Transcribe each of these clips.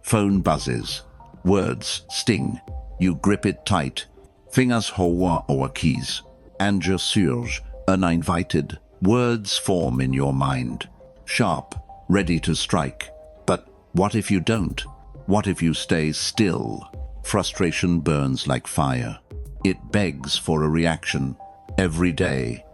Phone buzzes. Words sting. You grip it tight. Fingers hoa or keys. And je surge, uninvited. Words form in your mind. Sharp, ready to strike. But what if you don't? What if you stay still? Frustration burns like fire. It begs for a reaction. Every day.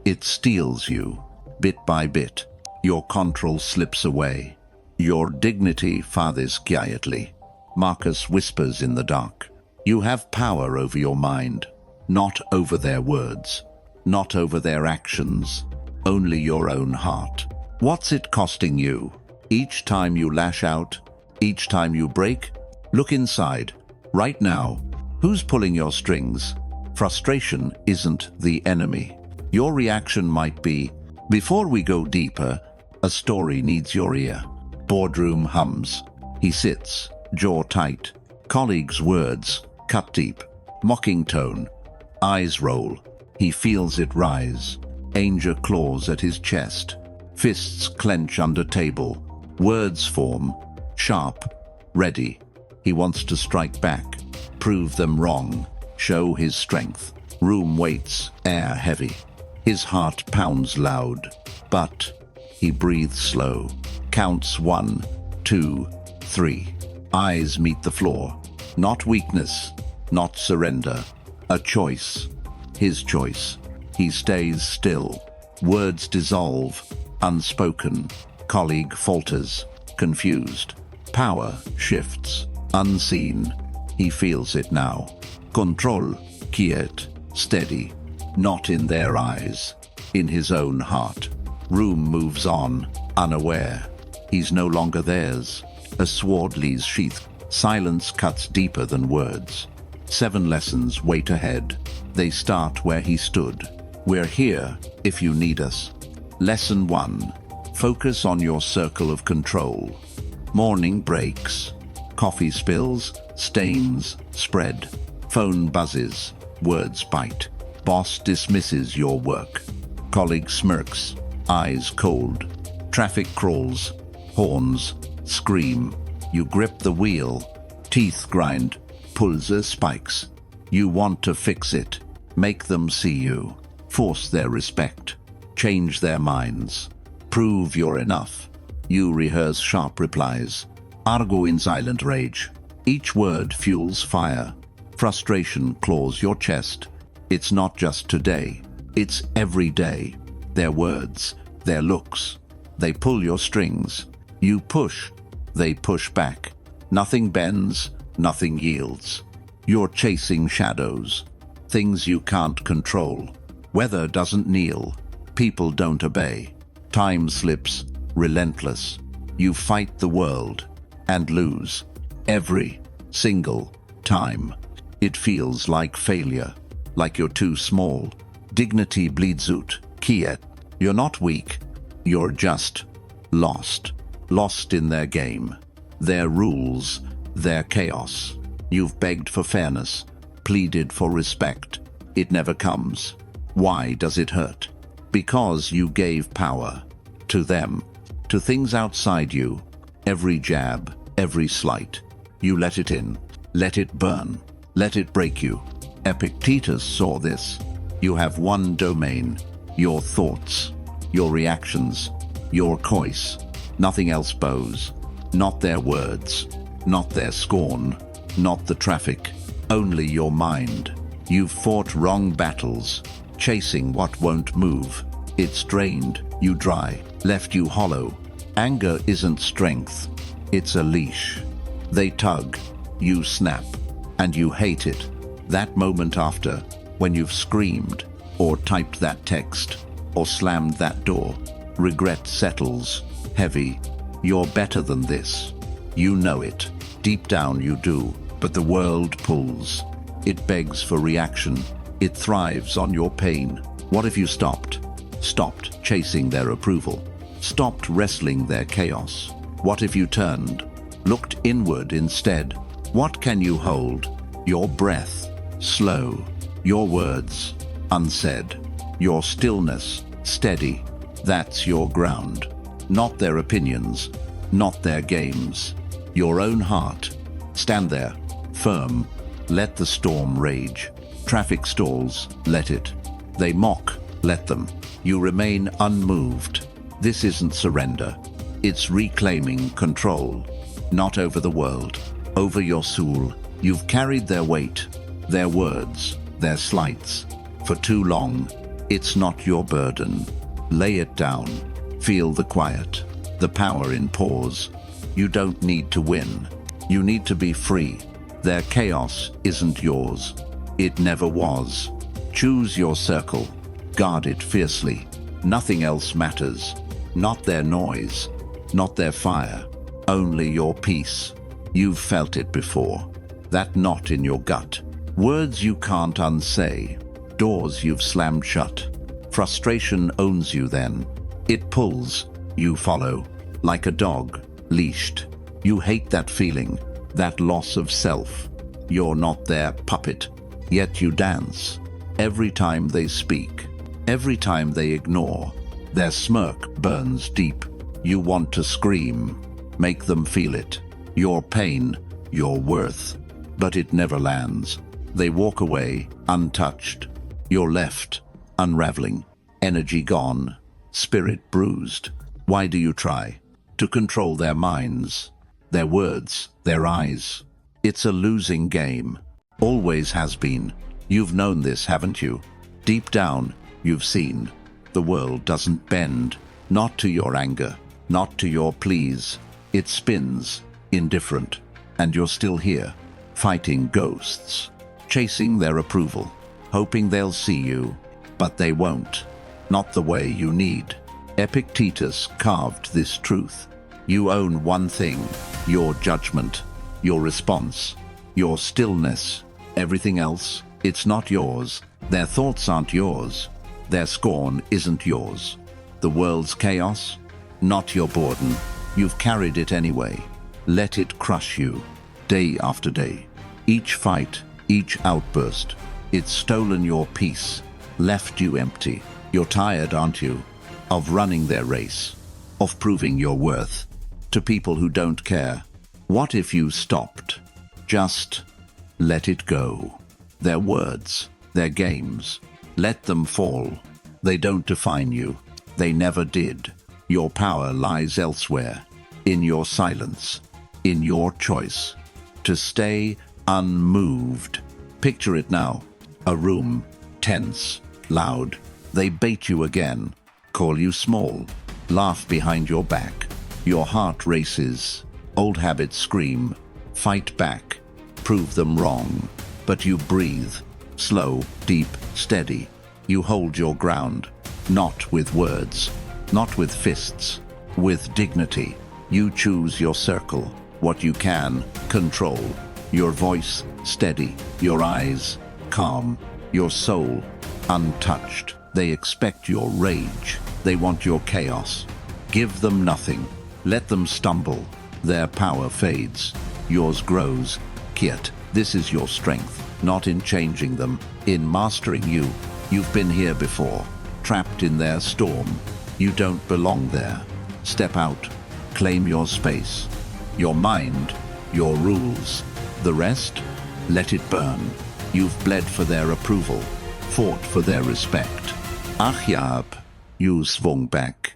It steals you. Bit by bit. Your control slips away. Your dignity fathers quietly. Marcus whispers in the dark. You have power over your mind, not over their words, not over their actions, only your own heart. What's it costing you? Each time you lash out, each time you break, look inside. Right now, who's pulling your strings? Frustration isn't the enemy. Your reaction might be, before we go deeper, a story needs your ear. Boardroom hums. He sits, jaw tight. Colleagues' words cut deep. Mocking tone. Eyes roll. He feels it rise. Anger claws at his chest. Fists clench under table. Words form. Sharp. Ready. He wants to strike back. Prove them wrong. Show his strength. Room waits. Air heavy. His heart pounds loud. But he breathes slow. Counts 1, 2, 3. Eyes meet the floor. Not weakness. Not surrender. A choice. His choice. He stays still. Words dissolve. Unspoken. Colleague falters. Confused. Power shifts. Unseen. He feels it now. Control. Quiet. Steady. Not in their eyes. In his own heart. Room moves on. Unaware. He's no longer theirs. A sword leaves sheath. Silence cuts deeper than words. 7 lessons wait ahead. They start where he stood. We're here if you need us. Lesson 1. Focus on your circle of control. Morning breaks. Coffee spills. Stains. Spread. Phone buzzes. Words bite. Boss dismisses your work. Colleague smirks. Eyes cold. Traffic crawls. Horns. Scream. You grip the wheel. Teeth grind. Pulser spikes. You want to fix it. Make them see you. Force their respect. Change their minds. Prove you're enough. You rehearse sharp replies. Argue in silent rage. Each word fuels fire. Frustration claws your chest. It's not just today. It's every day. Their words. Their looks. They pull your strings. You push. They push back. Nothing bends. Nothing yields. You're chasing shadows. Things you can't control. Weather doesn't kneel. People don't obey. Time slips. Relentless. You fight the world. And lose. Every single time. It feels like failure. Like you're too small. Dignity bleeds out. Quiet. You're not weak. You're just lost. Lost in their game. Their rules. Their chaos. You've begged for fairness. Pleaded for respect. It never comes. Why does it hurt? Because you gave power. To them. To things outside you. Every jab. Every slight. You let it in. Let it burn. Let it break you. Epictetus saw this. You have one domain. Your thoughts. Your reactions. Your choice. Nothing else bows. Not their words. Not their scorn. Not the traffic. Only your mind. You've fought wrong battles. Chasing what won't move. It's drained you dry. Left you hollow. Anger isn't strength. It's a leash. They tug. You snap. And you hate it. That moment after, when you've screamed, or typed that text, or slammed that door, regret settles, heavy. You're better than this. You know it. Deep down you do, but the world pulls. It begs for reaction. It thrives on your pain. What if you stopped? Stopped chasing their approval. Stopped wrestling their chaos. What if you turned? Looked inward instead. What can you hold? Your breath. Slow. Your words. Unsaid. Your stillness. Steady. That's your ground. Not their opinions. Not their games. your own heart. Stand there, firm. Let the storm rage. Traffic stalls, let it. They mock, let them. You remain unmoved. This isn't surrender. It's reclaiming control. Not over the world, over your soul. You've carried their weight, their words, their slights. For too long, it's not your burden. Lay it down. Feel the quiet, the power in pause. You don't need to win. You need to be free. Their chaos isn't yours. It never was. Choose your circle. Guard it fiercely. Nothing else matters. Not their noise, not their fire, only your peace. You've felt it before. That knot in your gut. Words you can't unsay. Doors you've slammed shut. Frustration owns you then. It pulls. You follow. Like a dog, leashed. You hate that feeling, that loss of self. You're not their puppet, yet you dance. Every time they speak, every time they ignore, their smirk burns deep. You want to scream, make them feel it. Your pain, your worth. But it never lands. They walk away, untouched. You're left, unraveling. Energy gone, spirit bruised. Why do you try? To control their minds, their words, their eyes. It's a losing game. Always has been. You've known this, haven't you? Deep down, you've seen. The world doesn't bend. Not to your anger, not to your pleas. It spins, indifferent. And you're still here, fighting ghosts. Chasing their approval, hoping they'll see you. But they won't. Not the way you need. Epictetus carved this truth. You own one thing, your judgment, your response, your stillness. Everything else, it's not yours. Their thoughts aren't yours. Their scorn isn't yours. The world's chaos, not your burden. You've carried it anyway. Let it crush you, day after day. Each fight, each outburst, it's stolen your peace, left you empty. You're tired, aren't you, of running their race, of proving your worth to people who don't care. What if you stopped? Just let it go. Their words, their games, let them fall. They don't define you. They never did. Your power lies elsewhere, in your silence, in your choice, to stay unmoved. Picture it now, a room, tense, loud. They bait you again, call you small, laugh behind your back. Your heart races, old habits scream, fight back, prove them wrong. But you breathe, slow, deep, steady. You hold your ground, not with words, not with fists, with dignity. You choose your circle, what you can control. Your voice steady, your eyes calm, your soul untouched. They expect your rage. They want your chaos. Give them nothing. Let them stumble. Their power fades. Yours grows. Yet, this is your strength, not in changing them, in mastering you. You've been here before, trapped in their storm. You don't belong there. Step out. Claim your space. Your mind, your rules. The rest, let it burn. You've bled for their approval, fought for their respect. Ach ja, you swung back.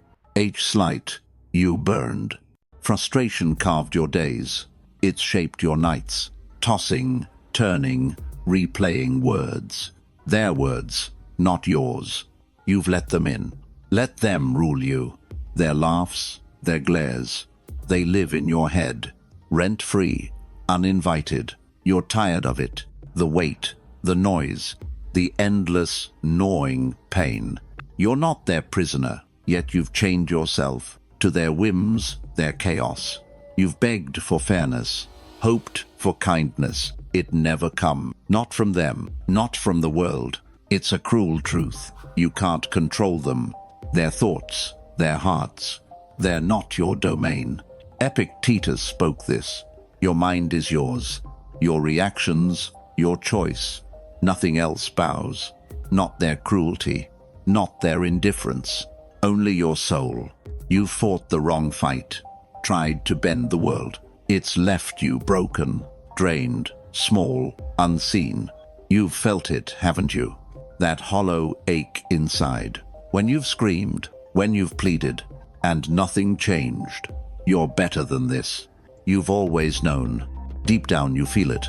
Slight, you burned. Frustration carved your days. It shaped your nights. Tossing, turning, replaying words. Their words, not yours. You've let them in. Let them rule you. Their laughs, their glares. They live in your head, rent-free, uninvited. You're tired of it. The weight, the noise, the endless, gnawing pain. You're not their prisoner, yet you've chained yourself to their whims, their chaos. You've begged for fairness, hoped for kindness. It never come. Not from them, not from the world. It's a cruel truth. You can't control them. Their thoughts, their hearts. They're not your domain. Epictetus spoke this. Your mind is yours. Your reactions, your choice. Nothing else bows. Not their cruelty, not their indifference. Only your soul. You fought the wrong fight, tried to bend the world. It's left you broken, drained, small, unseen. You've felt it, haven't you? That hollow ache inside. When you've screamed, when you've pleaded, and nothing changed. You're better than this. You've always known. Deep down you feel it.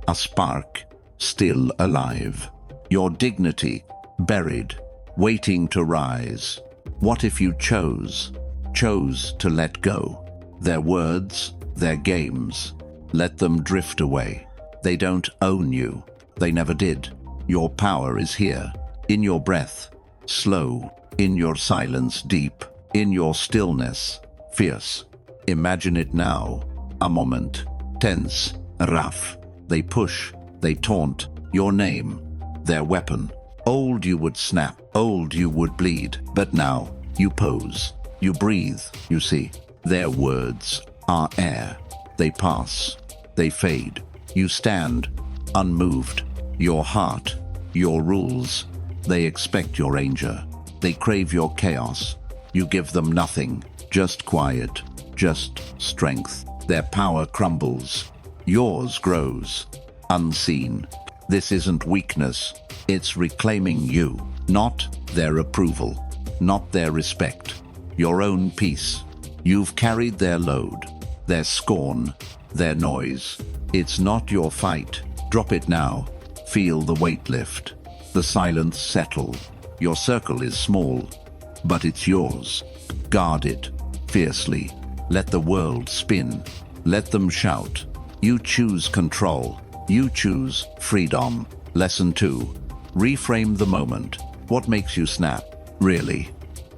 A spark, still alive. Your dignity, buried, waiting to rise. What if you chose to let go? Their words, their games. Let them drift away. They don't own you. They never did. Your power is here, in your breath, slow, in your silence deep, in your stillness, fierce. Imagine it now, a moment, tense, rough. They push, they taunt, your name, their weapon. Old you would snap, old you would bleed, but now you pose, you breathe, you see. Their words are air. They pass, they fade. You stand, unmoved. Your heart, your rules. They expect your anger. They crave your chaos. You give them nothing, just quiet, just strength. Their power crumbles. Yours grows, unseen. This isn't weakness. It's reclaiming you, not their approval, not their respect, your own peace. You've carried their load, their scorn, their noise. It's not your fight. Drop it now. Feel the weight lift, the silence settle. Your circle is small, but it's yours. Guard it fiercely. Let the world spin. Let them shout. You choose control. You choose freedom. Lesson 2. Reframe the moment. What makes you snap? Really?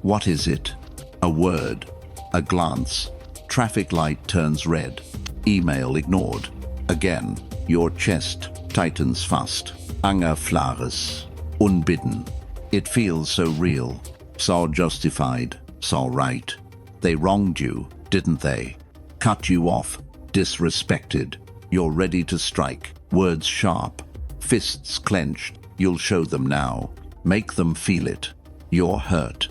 What is it? A word, a glance. Traffic light turns red. Email ignored. Again, your chest tightens fast. Anger flares. Unbidden. It feels so real, so justified, so right. They wronged you, didn't they? Cut you off, disrespected. You're ready to strike. Words sharp, fists clenched. You'll show them now. Make them feel it. Your hurt,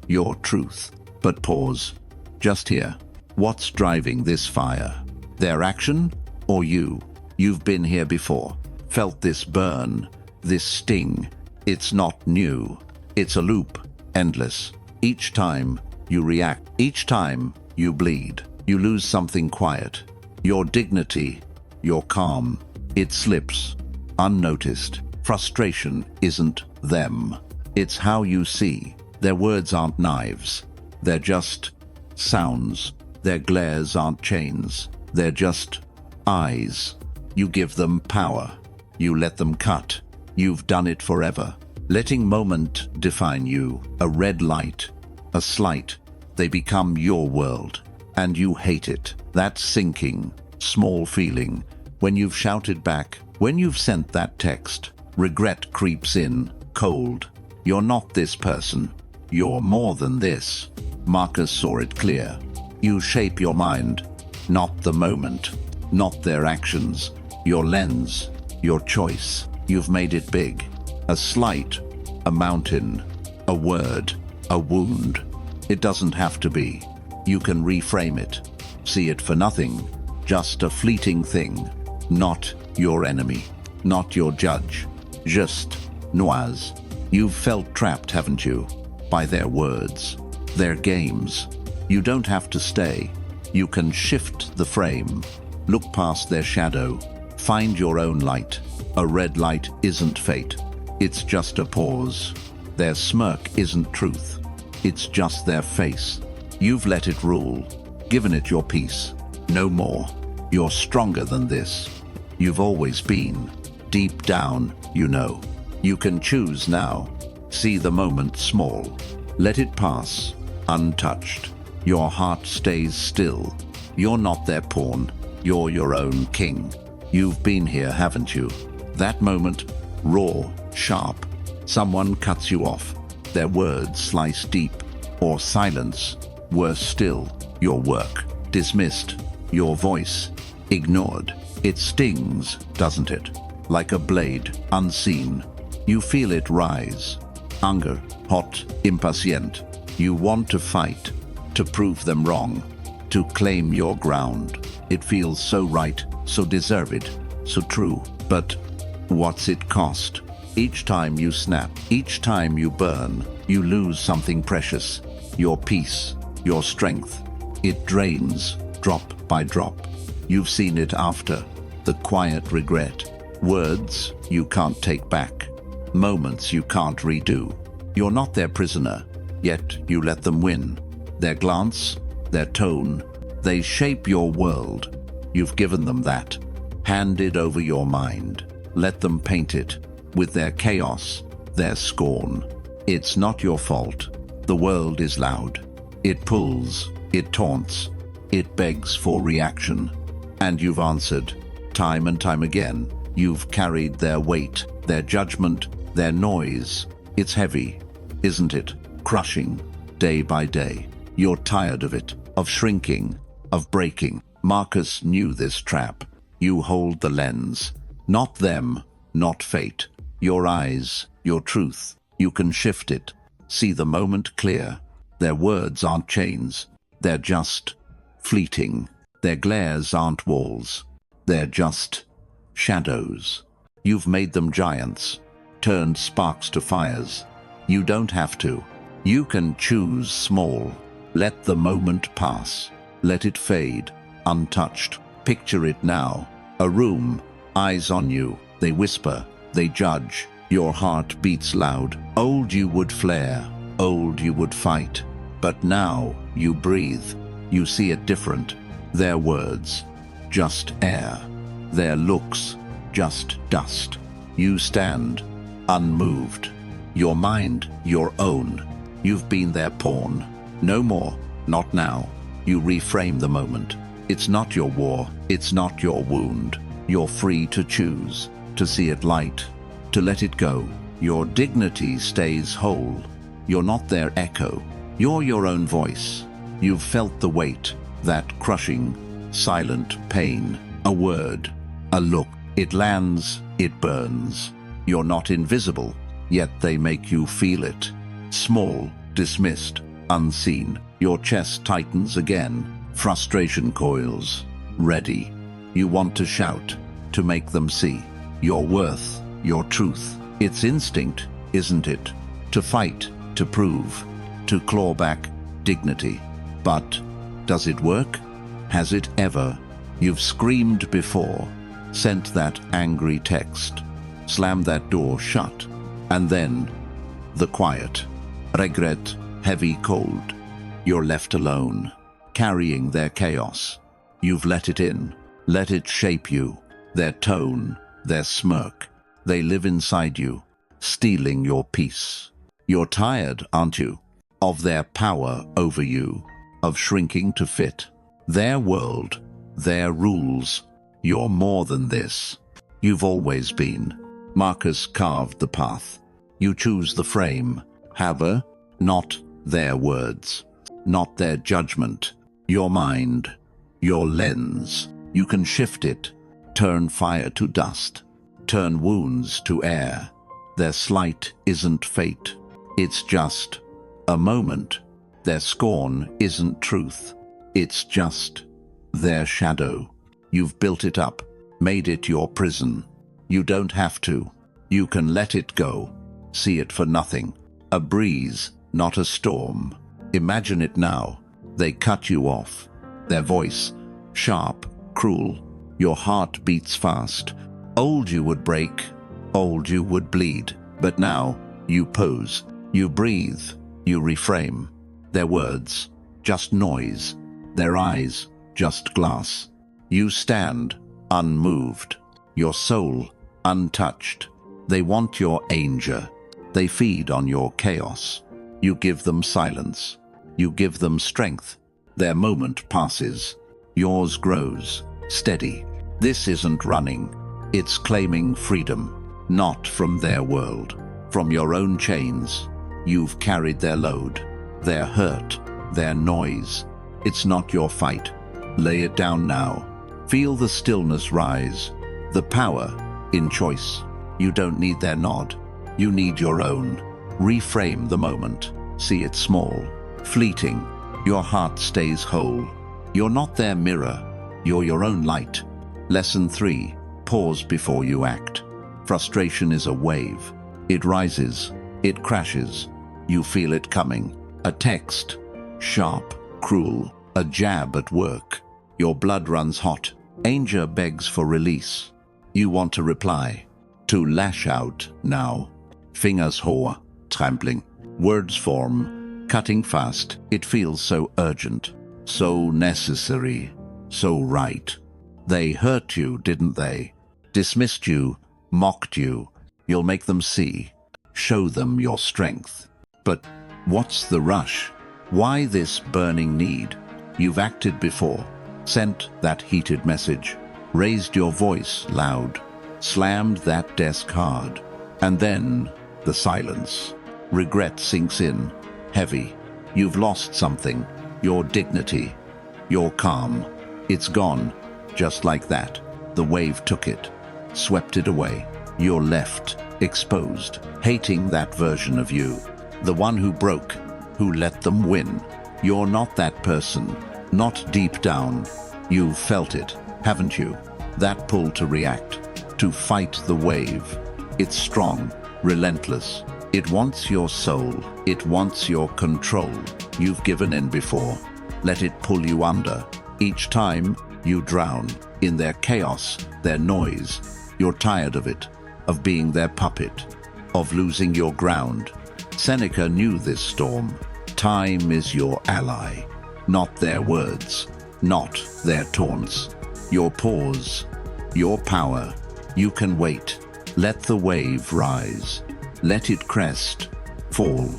your truth. But pause. Just here. What's driving this fire? Their action or you? You've been here before. Felt this burn, this sting. It's not new. It's a loop, endless. Each time you react, each time you bleed, you lose something quiet. Your dignity, your calm, it slips, unnoticed. Frustration isn't them. It's how you see. Their words aren't knives. They're just sounds. Their glares aren't chains. They're just eyes. You give them power. You let them cut. You've done it forever. Letting moment define you. A red light, a slight. They become your world. And you hate it. That sinking, small feeling. When you've shouted back. When you've sent that text. Regret creeps in, cold. You're not this person. You're more than this. Marcus saw it clear. You shape your mind, not the moment, not their actions. Your lens, your choice. You've made it big. A slight, a mountain, a word, a wound. It doesn't have to be. You can reframe it. See it for nothing. Just a fleeting thing. Not your enemy. Not your judge. Just noise. You've felt trapped, haven't you? By their words. Their games. You don't have to stay. You can shift the frame. Look past their shadow. Find your own light. A red light isn't fate. It's just a pause. Their smirk isn't truth. It's just their face. You've let it rule. Given it your peace. No more. You're stronger than this. You've always been. Deep down, you know. You can choose now. See the moment small. Let it pass, untouched. Your heart stays still. You're not their pawn. You're your own king. You've been here, haven't you? That moment, raw, sharp. Someone cuts you off. Their words slice deep. Or silence. Worse still, your work. Dismissed. Your voice. Ignored. It stings, doesn't it? Like a blade, unseen. You feel it rise. Anger, hot, impatient. You want to fight. To prove them wrong. to claim your ground. It feels so right, so deserved, so true. But what's it cost? Each time you snap, each time you burn, you lose something precious. Your peace, your strength. It drains, drop by drop. You've seen it after. The quiet regret. Words you can't take back. Moments you can't redo. You're not their prisoner, yet you let them win. Their glance, their tone, they shape your world. You've given them that. Handed over your mind. Let them paint it with their chaos, their scorn. It's not your fault. The world is loud. It pulls, it taunts, it begs for reaction. And you've answered, time and time again. You've carried their weight, their judgment, their noise. It's heavy, isn't it? Crushing, day by day. You're tired of it, of shrinking, of breaking. Marcus knew this trap. You hold the lens. Not them, not fate. Your eyes, your truth. You can shift it. See the moment clear. Their words aren't chains. They're just fleeting. Their glares aren't walls. They're just shadows. You've made them giants, turned sparks to fires. You don't have to. You can choose small. Let the moment pass. Let it fade, untouched. Picture it now. A room, eyes on you. They whisper, they judge. Your heart beats loud. Old you would flare, old you would fight. But now you breathe. You see it different. Their words, just air. Their looks, just dust. You stand, unmoved. Your mind, your own. You've been their pawn. No more, not now. You reframe the moment. It's not your war, it's not your wound. You're free to choose, to see it light, to let it go. Your dignity stays whole. You're not their echo. You're your own voice. You've felt the weight, that crushing, silent pain. A word, a look. It lands, it burns. You're not invisible, yet they make you feel it. Small, dismissed, unseen. Your chest tightens again. Frustration coils, ready. You want to shout, to make them see your worth, your truth. It's instinct, isn't it? To fight, to prove, to claw back dignity. But does it work? Has it ever? You've screamed before, sent that angry text, slammed that door shut, and then the quiet. Regret, heavy, cold. You're left alone, carrying their chaos. You've let it in, let it shape you. Their tone, their smirk. They live inside you, stealing your peace. You're tired, aren't you, of their power over you, of shrinking to fit their world, their rules. You're more than this. You've always been. Marcus carved the path. You choose the frame. Haver, not their words, not their judgment. Your mind, your lens. You can shift it, turn fire to dust, turn wounds to air. Their slight isn't fate. It's just a moment. Their scorn isn't truth. It's just their shadow. You've built it up, made it your prison. You don't have to. You can let it go. See it for nothing. A breeze, not a storm. Imagine it now. They cut you off. Their voice, sharp, cruel. Your heart beats fast. Old you would break, old you would bleed. But now you pose, you breathe, you reframe. Their words, just noise. Their eyes, just glass. You stand, unmoved. Your soul, untouched. They want your anger. They feed on your chaos. You give them silence. You give them strength. Their moment passes. Yours grows, steady. This isn't running. It's claiming freedom, not from their world, from your own chains. You've carried their load, their hurt, their noise. It's not your fight. Lay it down now. Feel the stillness rise, the power in choice. You don't need their nod. You need your own. Reframe the moment. See it small, fleeting. Your heart stays whole. You're not their mirror. You're your own light. Lesson 3. Pause before you act. Frustration is a wave. It rises. It crashes. You feel it coming. A text. Sharp. Cruel. A jab at work. Your blood runs hot. Anger begs for release. You want to reply. To lash out now. Fingers hoch. Trampling. Words form. Cutting fast. It feels so urgent. So necessary. So right. They hurt you, didn't they? Dismissed you. Mocked you. You'll make them see. Show them your strength. But what's the rush? Why this burning need? You've acted before. Sent that heated message. Raised your voice loud. Slammed that desk hard. And then the silence. Regret sinks in. Heavy. You've lost something. Your dignity. Your calm. It's gone. Just like that. The wave took it. Swept it away. You're left. Exposed. Hating that version of you. The one who broke. Who let them win. You're not that person. Not deep down. You've felt it, haven't you? That pull to react. To fight the wave. It's strong. Relentless. It wants your soul. It wants your control. You've given in before. Let it pull you under. Each time, you drown. In their chaos, their noise. You're tired of it. Of being their puppet. Of losing your ground. Seneca knew this storm. Time is your ally. Not their words. Not their taunts. Your pause. Your power. You can wait. Let the wave rise. Let it crest. Fall.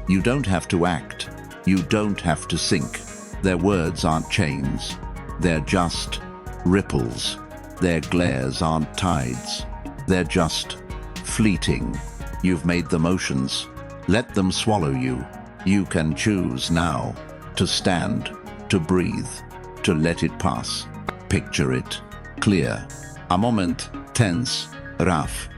You don't have to act. You don't have to sink. Their words aren't chains. They're just ripples. Their glares aren't tides. They're just fleeting. You've made them oceans. Let them swallow you. You can choose now to stand, to breathe, to let it pass. Picture it. Clear. A moment. Tense. Rough.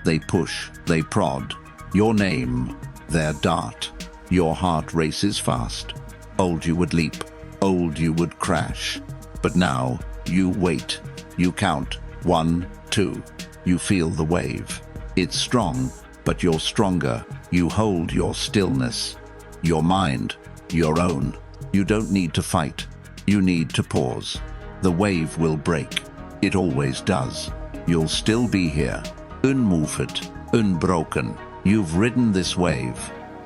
They push. They prod. Your name. Their dart. Your heart races fast. Old you would leap. Old you would crash. But now, you wait. You count. 1, 2. You feel the wave. It's strong, but you're stronger. You hold your stillness. Your mind. Your own. You don't need to fight. You need to pause. The wave will break. It always does. You'll still be here. Unmoved. Unbroken. You've ridden this wave.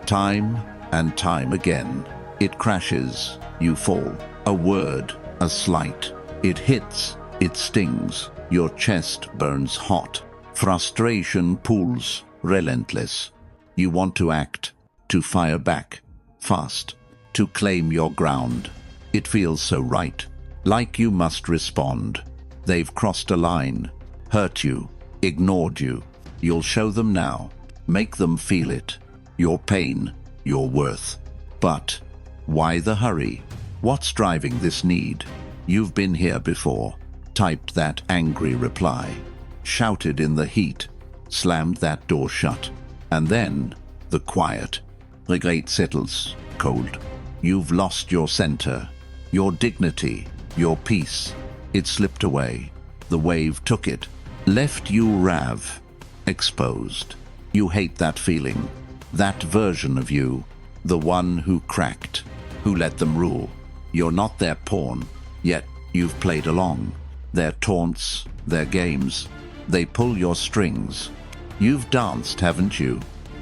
Time and time again. It crashes. You fall. A word. A slight. It hits. It stings. Your chest burns hot. Frustration pulls. Relentless. You want to act. To fire back. Fast. To claim your ground. It feels so right. Like you must respond. They've crossed a line. Hurt you. Ignored you. You'll show them now. Make them feel it. Your pain. Your worth. But why the hurry? What's driving this need? You've been here before. Typed that angry reply. Shouted in the heat. Slammed that door shut. And then the quiet. Regret settles. Cold. You've lost your center. Your dignity. Your peace. It slipped away. The wave took it. Left you rav. Exposed. You hate that feeling. That version of you. The one who cracked. Who let them rule. You're not their pawn. Yet you've played along. Their taunts. Their games. They pull your strings. You've danced, haven't you?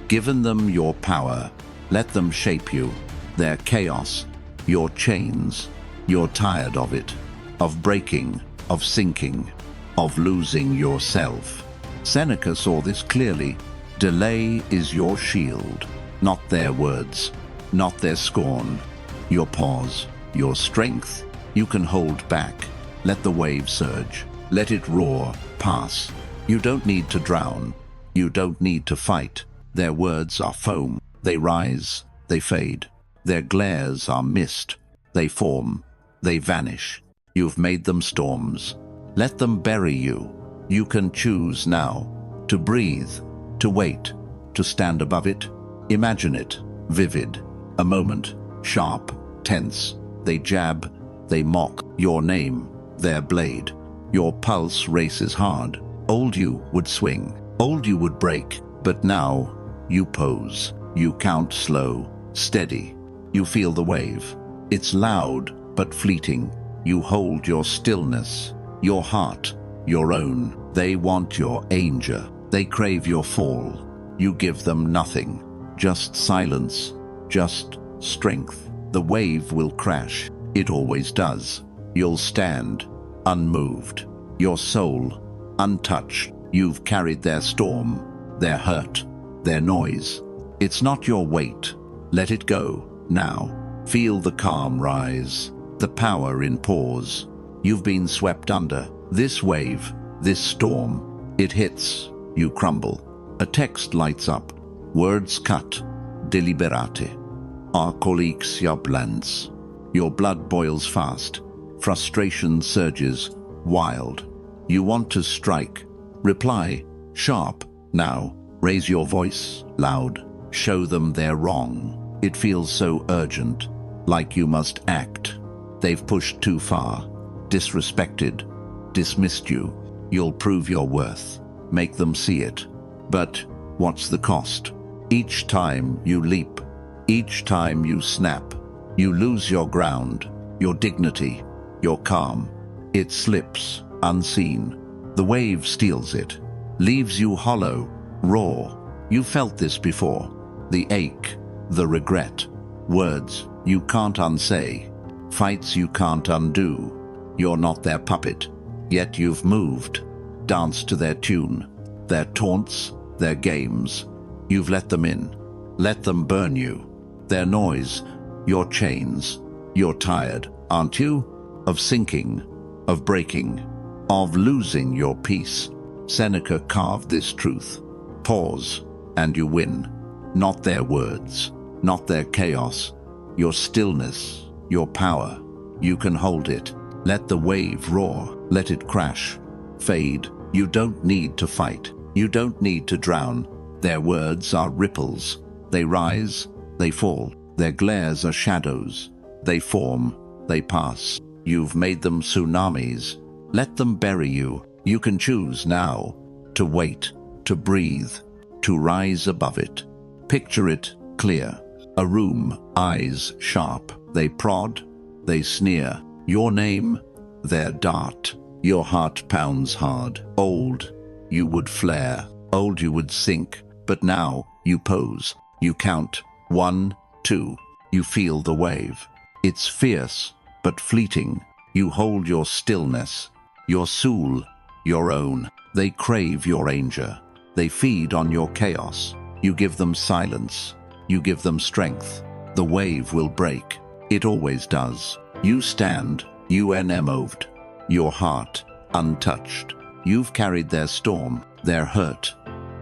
Given them your power. Let them shape you. Their chaos. Your chains. You're tired of it. Of breaking. Of sinking. Of losing yourself. Seneca saw this clearly. Delay is your shield. Not their words. Not their scorn. Your pause. Your strength. You can hold back. Let the wave surge. Let it roar. Pass. You don't need to drown. You don't need to fight. Their words are foam. They rise. They fade. Their glares are mist. They form. They vanish. You've made them storms. Let them bury you. You can choose now. To breathe. To wait. To stand above it. Imagine it. Vivid. A moment. Sharp. Tense. They jab. They mock your name, their blade. Your pulse races hard. Old you would swing, old you would break, but now you pose. You count slow, steady. You feel the wave. It's loud but fleeting. You hold your stillness, your heart, your own. They want your anger. They crave your fall. You give them nothing, just silence, just strength. The wave will crash. It always does. You'll stand, unmoved, your soul untouched. You've carried their storm, their hurt, their noise. It's not your weight. Let it go now. Feel the calm rise, the power in pause. You've been swept under. This wave, this storm, it hits, you crumble. A text lights up, words cut, deliberate. Arcolixia blends. Your blood boils fast, frustration surges, wild. You want to strike. Reply, sharp, now. Raise your voice, loud. Show them they're wrong. It feels so urgent, like you must act. They've pushed too far, disrespected, dismissed you. You'll prove your worth, make them see it. But what's the cost? Each time you leap, each time you snap, you lose your ground, your dignity, your calm. It slips, unseen. The wave steals it, leaves you hollow, raw. You felt this before. The ache, the regret, words you can't unsay, fights you can't undo. You're not their puppet, yet you've moved, danced to their tune, their taunts, their games. You've let them in, let them burn you. Their noise, your chains. You're tired, aren't you? Of sinking, of breaking, of losing your peace. Seneca carved this truth. Pause, and you win. Not their words, not their chaos. Your stillness, your power. You can hold it. Let the wave roar. Let it crash, fade. You don't need to fight. You don't need to drown. Their words are ripples. They rise, they fall. Their glares are shadows. They form, they pass. You've made them tsunamis. Let them bury you. You can choose now to wait, to breathe, to rise above it. Picture it clear. A room, eyes sharp. They prod, they sneer. Your name, their dart. Your heart pounds hard. Old, you would flare. Old, you would sink. But now you pose. You count 1, 2. You feel the wave. It's fierce, but fleeting. You hold your stillness, your soul, your own. They crave your anger. They feed on your chaos. You give them silence. You give them strength. The wave will break. It always does. You stand, unmoved. Your heart, untouched. You've carried their storm, their hurt,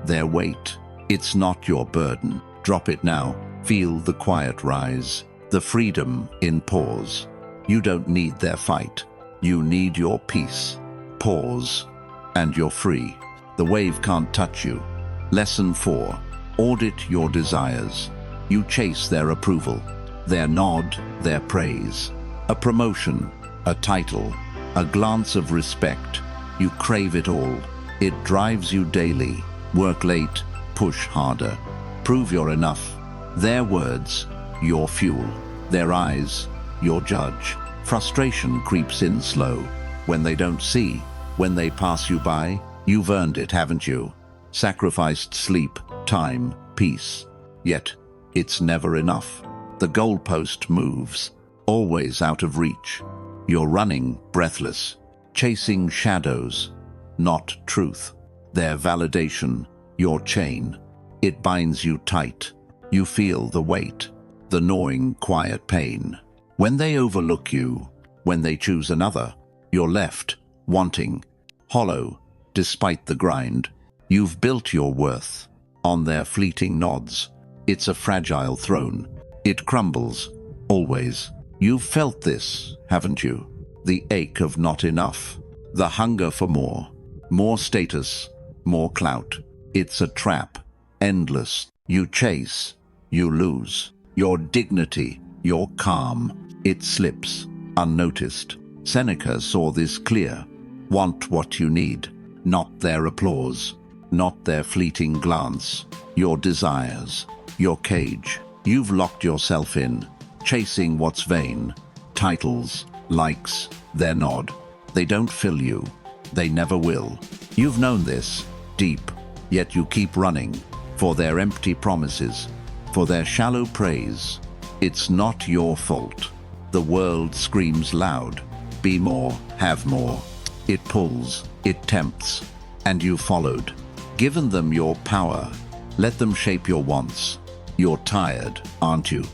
their weight. It's not your burden. Drop it now. Feel the quiet rise, the freedom in pause. You don't need their fight. You need your peace. Pause, and you're free. The wave can't touch you. Lesson 4. Audit your desires. You chase their approval, their nod, their praise. A promotion, a title, a glance of respect. You crave it all. It drives you daily. Work late, push harder. Prove you're enough. Their words, your fuel. Their eyes, your judge. Frustration creeps in slow. When they don't see, when they pass you by, you've earned it, haven't you? Sacrificed sleep, time, peace. Yet, it's never enough. The goalpost moves, always out of reach. You're running, breathless, chasing shadows, not truth. Their validation, your chain. It binds you tight. You feel the weight, the gnawing, quiet pain. When they overlook you, when they choose another, you're left, wanting, hollow, despite the grind. You've built your worth on their fleeting nods. It's a fragile throne. It crumbles, always. You've felt this, haven't you? The ache of not enough. The hunger for more status, more clout. It's a trap, endless. You chase, you lose. Your dignity, your calm, it slips. unnoticed. Seneca saw this clear. Want what you need, not their applause, not their fleeting glance, your desires, your cage. You've locked yourself in, chasing what's vain. Titles, likes, their nod. They don't fill you. They never will. You've known this, deep, yet you keep running, for their empty promises, for their shallow praise. It's not your fault. The world screams loud. Be more, have more. It pulls, it tempts, and you followed. Given them your power, let them shape your wants. You're tired, aren't you,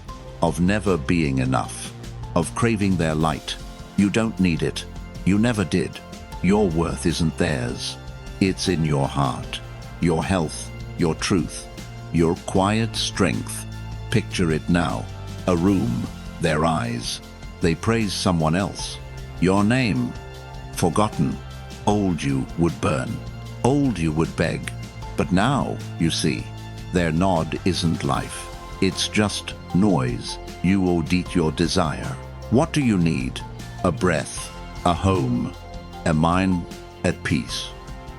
of never being enough, of craving their light. You don't need it. You never did. Your worth isn't theirs. It's in your heart, your health, your truth, your quiet strength. Picture it now. A room, their eyes. They praise someone else. Your name, forgotten. Old you would burn. Old you would beg. But now, you see, their nod isn't life. It's just noise. You audit your desire. What do you need? A breath, a home, a mind at peace.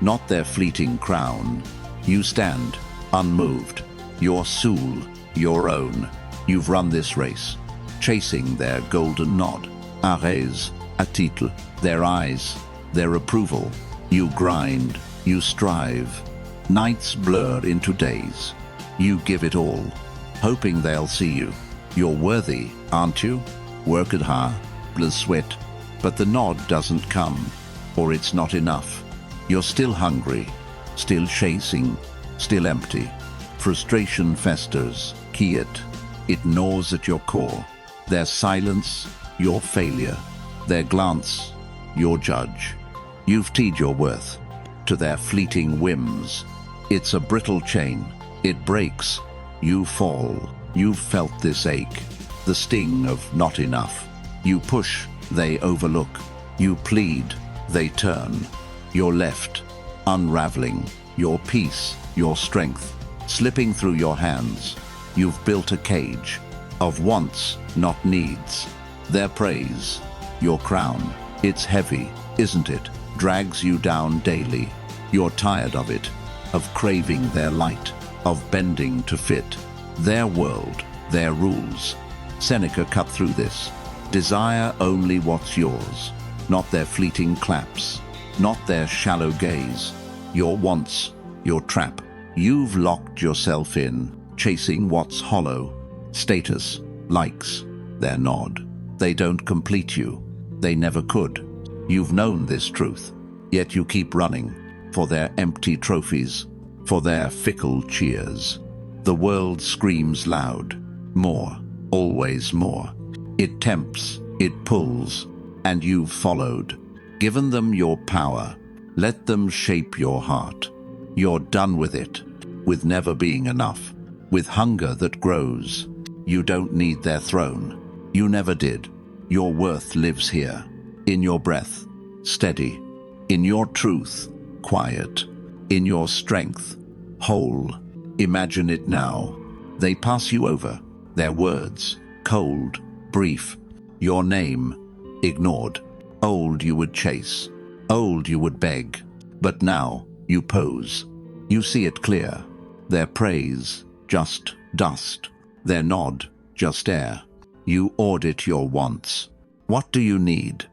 Not their fleeting crown. You stand, unmoved. Your soul, your own. You've run this race, chasing their golden nod. Arrêts, a title, their eyes, their approval. You grind, you strive. Nights blur into days. You give it all, hoping they'll see you. You're worthy, aren't you? Work it hard, blood, sweat, but the nod doesn't come, or it's not enough. You're still hungry, still chasing, still empty. Frustration festers, key it. It gnaws at your core. Their silence, your failure. Their glance, your judge. You've teed your worth to their fleeting whims. It's a brittle chain. It breaks. You fall. You've felt this ache, the sting of not enough. You push, they overlook. You plead, they turn. You're left, unraveling, your peace, your strength, slipping through your hands. You've built a cage of wants, not needs. Their praise, your crown. It's heavy, isn't it? Drags you down daily. You're tired of it, of craving their light, of bending to fit. Their world, their rules. Seneca cut through this. Desire only what's yours, not their fleeting claps, not their shallow gaze. Your wants, your trap. You've locked yourself in, chasing what's hollow. Status, likes, their nod. They don't complete you. They never could. You've known this truth, yet you keep running for their empty trophies, for their fickle cheers. The world screams loud. More, always more. It tempts, it pulls, and you've followed. Given them your power, let them shape your heart. You're done with it, with never being enough, with hunger that grows. You don't need their throne. You never did. Your worth lives here, in your breath, steady, in your truth, quiet, in your strength, whole. Imagine it now. They pass you over, their words, cold, brief. Your name, ignored. Old you would chase, old you would beg. But now, you pose. You see it clear. Their praise, just dust. Their nod, just air. You audit your wants. What do you need?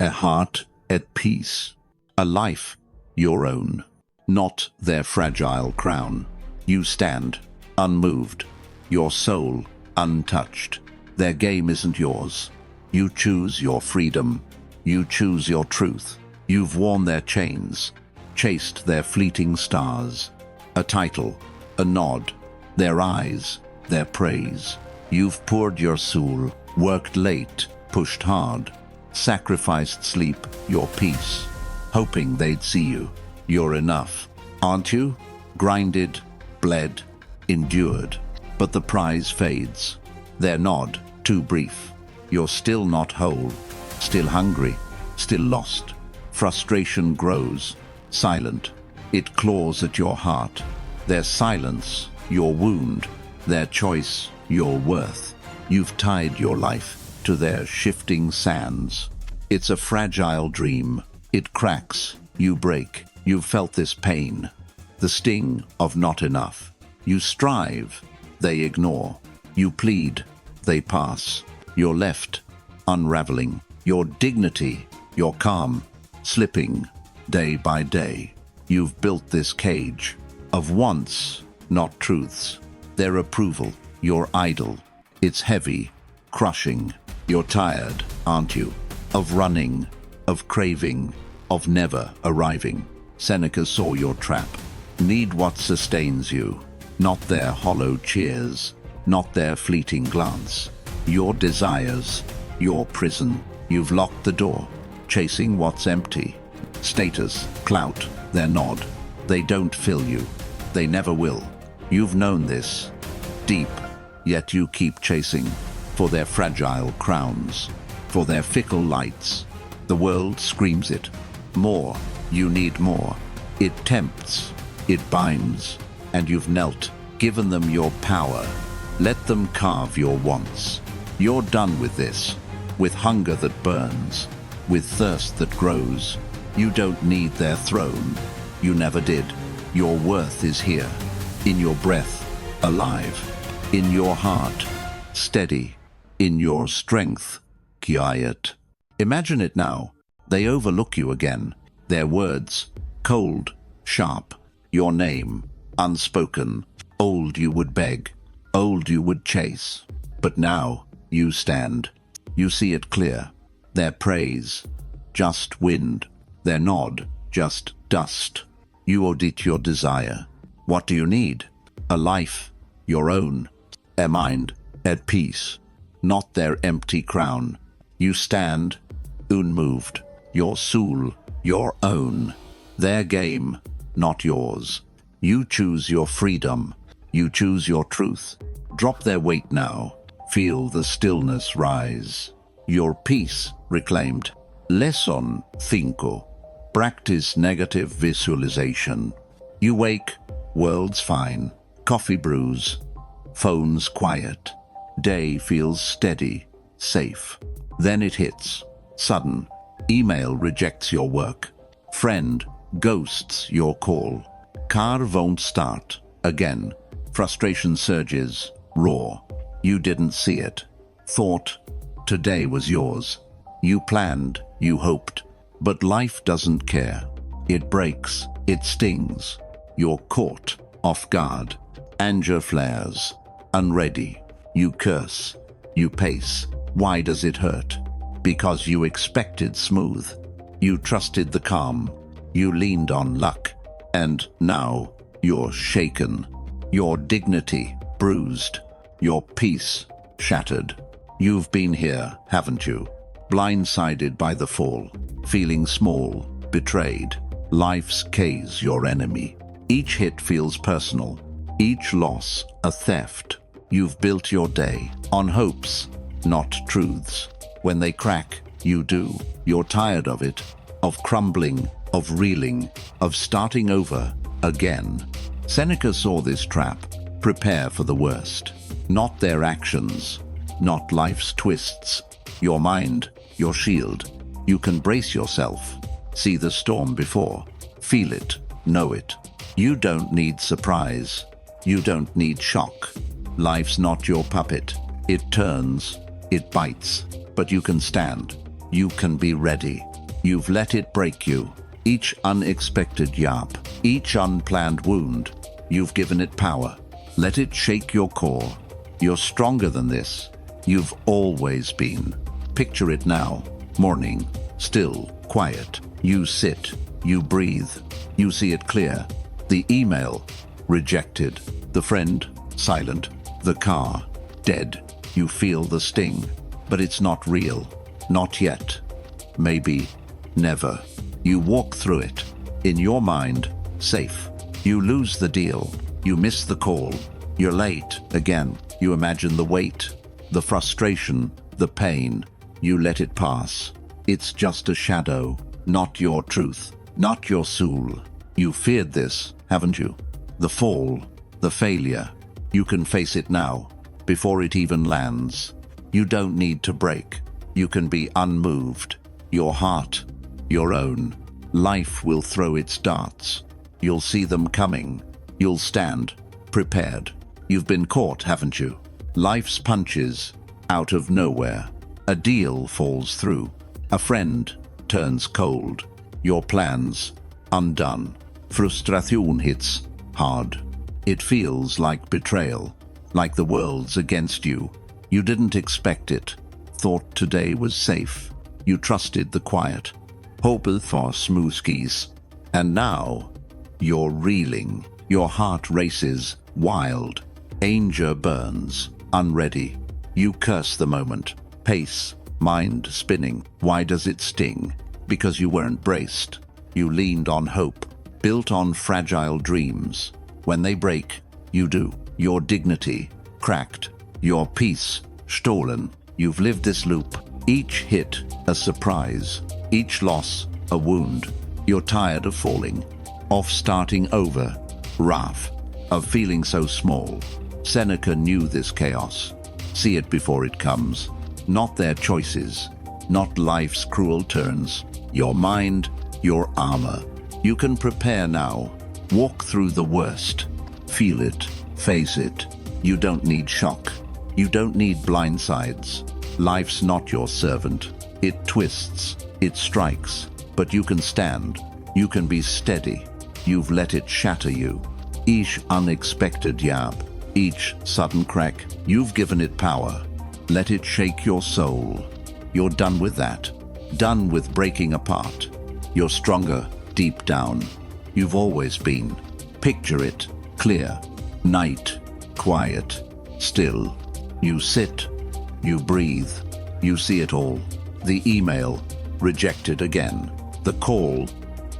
A heart at peace. A life, your own. Not their fragile crown. You stand, unmoved. Your soul, untouched. Their game isn't yours. You choose your freedom. You choose your truth. You've worn their chains, chased their fleeting stars. A title, a nod, their eyes, their praise. You've poured your soul, worked late, pushed hard, sacrificed sleep, your peace, hoping they'd see you. You're enough, aren't you? Grinded, bled, endured. But the prize fades. Their nod, too brief. You're still not whole, still hungry, still lost. Frustration grows, silent. It claws at your heart. Their silence, your wound. Their choice, your worth. You've tied your life to their shifting sands. It's a fragile dream. It cracks, you break. You've felt this pain, the sting of not enough. You strive, they ignore. You plead, they pass. You're left, unraveling. Your dignity, your calm, slipping, day by day. You've built this cage of wants, not truths. Their approval, your idol. It's heavy, crushing. You're tired, aren't you? Of running, of craving, of never arriving. Seneca saw your trap. Need what sustains you, not their hollow cheers, not their fleeting glance. Your desires, your prison. You've locked the door, chasing what's empty. Status, clout, their nod. They don't fill you. They never will. You've known this. Deep, yet you keep chasing. For their fragile crowns. For their fickle lights. The world screams it. More. You need more. It tempts. It binds. And you've knelt, given them your power. Let them carve your wants. You're done with this. With hunger that burns. With thirst that grows. You don't need their throne. You never did. Your worth is here. In your breath, alive. In your heart, steady. In your strength, quiet. Imagine it now. They overlook you again. Their words, cold, sharp. Your name, unspoken. Old you would beg. Old you would chase. But now, you stand. You see it clear. Their praise, just wind. Their nod, just dust. You audit your desire. What do you need? A life, your own. A mind, at peace. Not their empty crown. You stand, unmoved. Your soul, your own. Their game, not yours. You choose your freedom. You choose your truth. Drop their weight now. Feel the stillness rise. Your peace reclaimed. Lesson 5. Practice negative visualization. You wake, world's fine. Coffee brews. Phone's quiet. Day feels steady, safe. Then it hits. Sudden. Email rejects your work. Friend ghosts your call. Car won't start. Again. Frustration surges. Raw. You didn't see it. Thought. Today was yours. You planned. You hoped. But life doesn't care. It breaks. It stings. You're caught. Off guard. Anger flares. Unready. You curse. You pace. Why does it hurt? Because you expected smooth. You trusted the calm. You leaned on luck. And now you're shaken. Your dignity bruised. Your peace shattered. You've been here, haven't you? Blindsided by the fall. Feeling small. Betrayed. Life's case your enemy. Each hit feels personal. Each loss a theft. You've built your day on hopes, not truths. When they crack, you do. You're tired of it, of crumbling, of reeling, of starting over again. Seneca saw this trap. Prepare for the worst. Not their actions, not life's twists. Your mind, your shield. You can brace yourself. See the storm before. Feel it, know it. You don't need surprise. You don't need shock. Life's not your puppet. It turns, it bites, but you can stand. You can be ready. You've let it break you. Each unexpected yap, each unplanned wound, you've given it power. Let it shake your core. You're stronger than this. You've always been. Picture it now. Morning, still, quiet. You sit, you breathe. You see it clear. The email, rejected. The friend, silent. The car, dead. You feel the sting, but it's not real. Not yet. Maybe, never. You walk through it. In your mind, safe. You lose the deal. You miss the call. You're late again. You imagine the wait, the frustration, the pain. You let it pass. It's just a shadow, not your truth, not your soul. You feared this, haven't you? The fall, the failure. You can face it now, before it even lands. You don't need to break. You can be unmoved. Your heart, your own. Life will throw its darts. You'll see them coming. You'll stand, prepared. You've been caught, haven't you? Life's punches, out of nowhere. A deal falls through. A friend turns cold. Your plans, undone. Frustration hits hard. It feels like betrayal, like the world's against you. You didn't expect it. Thought today was safe. You trusted the quiet. Hoped for smooth skis. And now, you're reeling. Your heart races, wild. Anger burns, unready. You curse the moment. Pace, mind spinning. Why does it sting? Because you weren't braced. You leaned on hope, built on fragile dreams. When they break, you do. Your dignity, cracked. Your peace, stolen. You've lived this loop. Each hit, a surprise. Each loss, a wound. You're tired of falling, of starting over. Wrath, of feeling so small. Seneca knew this chaos. See it before it comes. Not their choices, not life's cruel turns. Your mind, your armor. You can prepare now. Walk through the worst. Feel it, face it. You don't need shock. You don't need blindsides. Life's not your servant. It twists, it strikes, but you can stand. You can be steady. You've let it shatter you. Each unexpected yap, each sudden crack, you've given it power. Let it shake your soul. You're done with that. Done with breaking apart. You're stronger deep down. You've always been. Picture it, clear. Night, quiet, still. You sit, you breathe, you see it all. The email, rejected again. The call,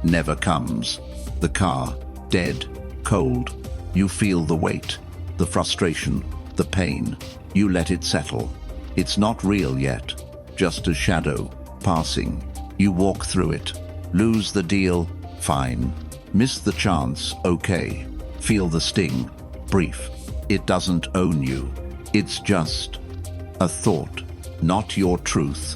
never comes. The car, dead, cold. You feel the weight, the frustration, the pain. You let it settle. It's not real yet, just a shadow, passing. You walk through it. Lose the deal, fine. Miss the chance, okay. Feel the sting, brief. It doesn't own you. It's just a thought, not your truth,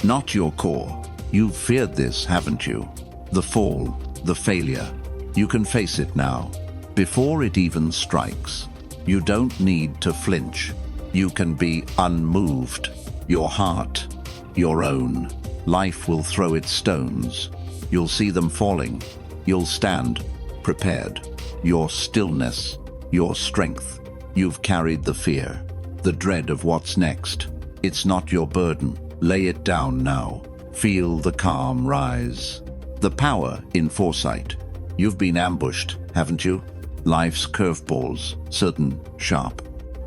not your core. You've feared this, haven't you? The fall, the failure. You can face it now, before it even strikes. You don't need to flinch. You can be unmoved. Your heart, your own. Life will throw its stones. You'll see them falling. You'll stand, prepared. Your stillness, your strength. You've carried the fear, the dread of what's next. It's not your burden. Lay it down now. Feel the calm rise. The power in foresight. You've been ambushed, haven't you? Life's curveballs, certain, sharp.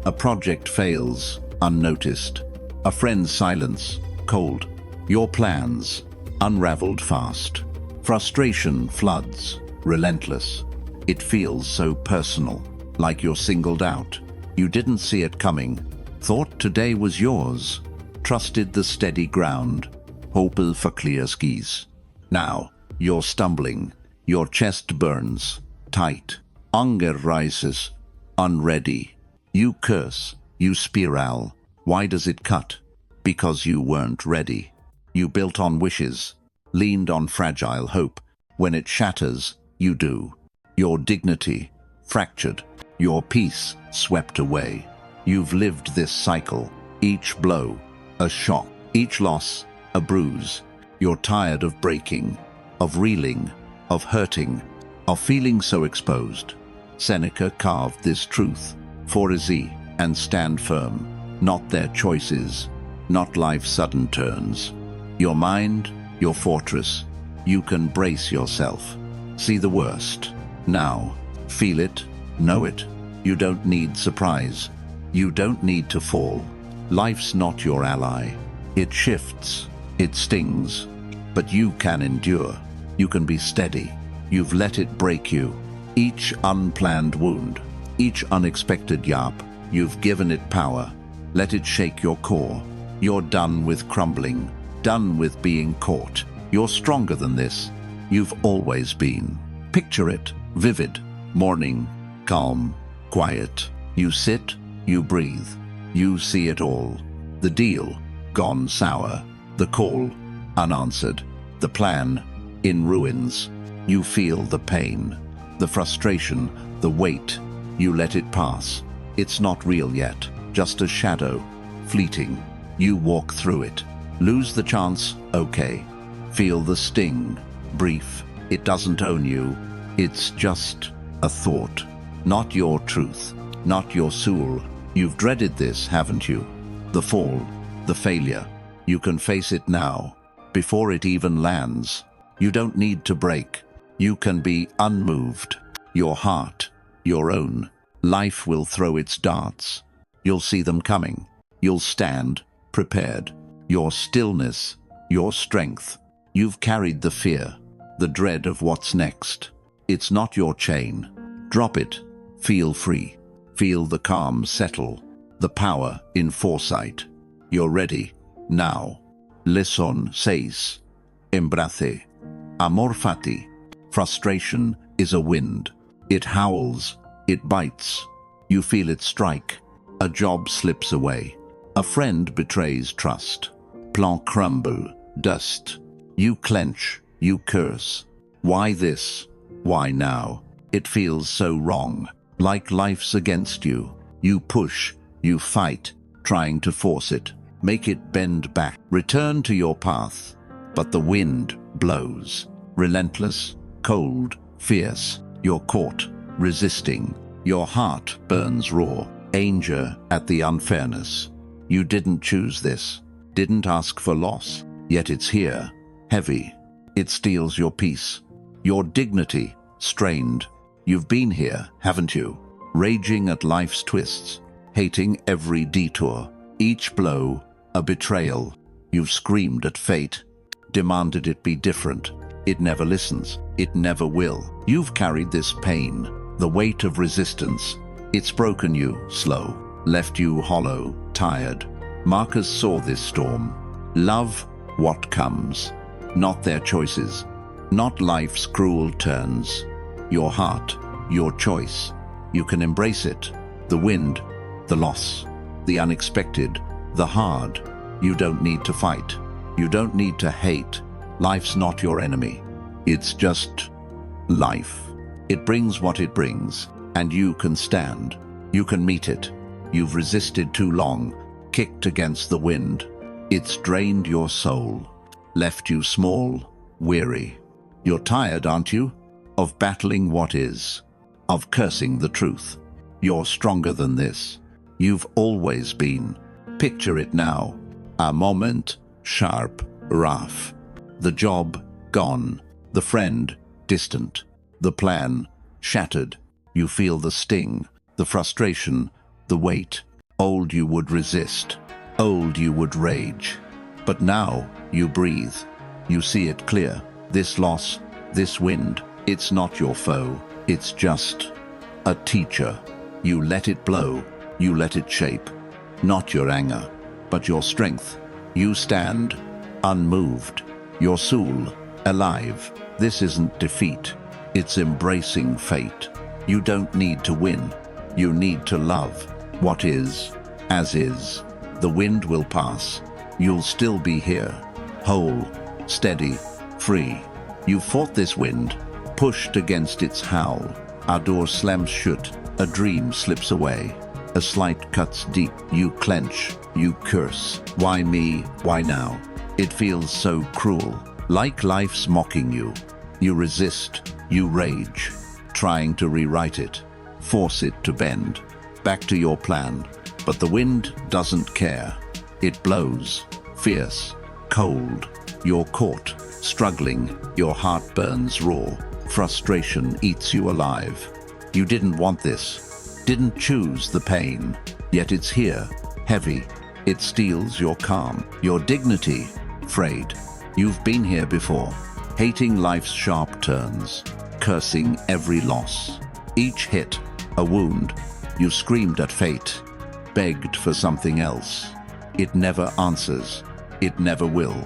A project fails, unnoticed. A friend's silence, cold. Your plans, unraveled fast. Frustration floods, relentless. It feels so personal, like you're singled out. You didn't see it coming. Thought today was yours. Trusted the steady ground. Hoped for clear skies. Now, you're stumbling. Your chest burns, tight. Anger rises, unready. You curse, you spiral. Why does it cut? Because you weren't ready. You built on wishes, leaned on fragile hope. When it shatters, you do. Your dignity, fractured. Your peace, swept away. You've lived this cycle. Each blow, a shock. Each loss, a bruise. You're tired of breaking, of reeling, of hurting, of feeling so exposed. Seneca carved this truth for a Z and stand firm. Not their choices, not life's sudden turns. Your mind, your fortress. You can brace yourself. See the worst. Now, feel it, know it. You don't need surprise. You don't need to fall. Life's not your ally. It shifts, it stings, but you can endure. You can be steady. You've let it break you. Each unplanned wound, each unexpected yap, you've given it power. Let it shake your core. You're done with crumbling, done with being caught. You're stronger than this. You've always been. Picture it, vivid, morning, calm, quiet. You sit, you breathe, you see it all. The deal, gone sour. The call, unanswered. The plan, in ruins. You feel the pain, the frustration, the weight. You let it pass. It's not real yet, just a shadow, fleeting. You walk through it. Lose the chance, okay. Feel the sting, brief. It doesn't own you. It's just a thought. Not your truth, not your soul. You've dreaded this, haven't you? The fall, the failure. You can face it now, before it even lands. You don't need to break. You can be unmoved. Your heart, your own. Life will throw its darts. You'll see them coming. You'll stand, prepared. Your stillness, your strength. You've carried the fear, the dread of what's next. It's not your chain. Drop it. Feel free. Feel the calm settle, the power in foresight. You're ready, now. Listen, seis. Embrace. Amor fati. Frustration is a wind. It howls. It bites. You feel it strike. A job slips away. A friend betrays trust. Plan crumble. Dust. You clench. You curse. Why this? Why now? It feels so wrong. Like life's against you. You push. You fight. Trying to force it. Make it bend back. Return to your path. But the wind blows. Relentless. Cold. Fierce. You're caught. Resisting. Your heart burns raw. Anger at the unfairness. You didn't choose this. Didn't ask for loss. Yet it's here. Heavy. It steals your peace. Your dignity. Strained. You've been here, haven't you? Raging at life's twists. Hating every detour. Each blow, a betrayal. You've screamed at fate. Demanded it be different. It never listens. It never will. You've carried this pain. The weight of resistance. It's broken you, slow. Left you hollow, tired. Marcus saw this storm. Love what comes. Not their choices. Not life's cruel turns. Your heart, your choice. You can embrace it. The wind, the loss, the unexpected, the hard. You don't need to fight. You don't need to hate. Life's not your enemy. It's just life. It brings what it brings, and you can stand. You can meet it. You've resisted too long, kicked against the wind. It's drained your soul, left you small, weary. You're tired, aren't you? Of battling what is, of cursing the truth. You're stronger than this. You've always been. Picture it now. A moment, sharp, rough. The job, gone. The friend, distant. The plan, shattered. You feel the sting, the frustration, the weight. Old you would resist. Old you would rage. But now you breathe. You see it clear. This loss, this wind, it's not your foe. It's just a teacher. You let it blow. You let it shape. Not your anger, but your strength. You stand, unmoved. Your soul, alive. This isn't defeat. It's embracing fate. You don't need to win. You need to love what is, as is. The wind will pass. You'll still be here, whole, steady, free. You fought this wind, pushed against its howl. A door slams shut, a dream slips away. A slight cuts deep, you clench, you curse. Why me, why now? It feels so cruel, like life's mocking you. You resist, you rage, trying to rewrite it, force it to bend. Back to your plan, but the wind doesn't care. It blows, fierce, cold. You're caught, struggling, your heart burns raw. Frustration eats you alive. You didn't want this, didn't choose the pain, yet it's here, heavy. It steals your calm, your dignity, frayed. You've been here before, hating life's sharp turns, cursing every loss. Each hit, a wound. You screamed at fate, begged for something else. It never answers. It never will.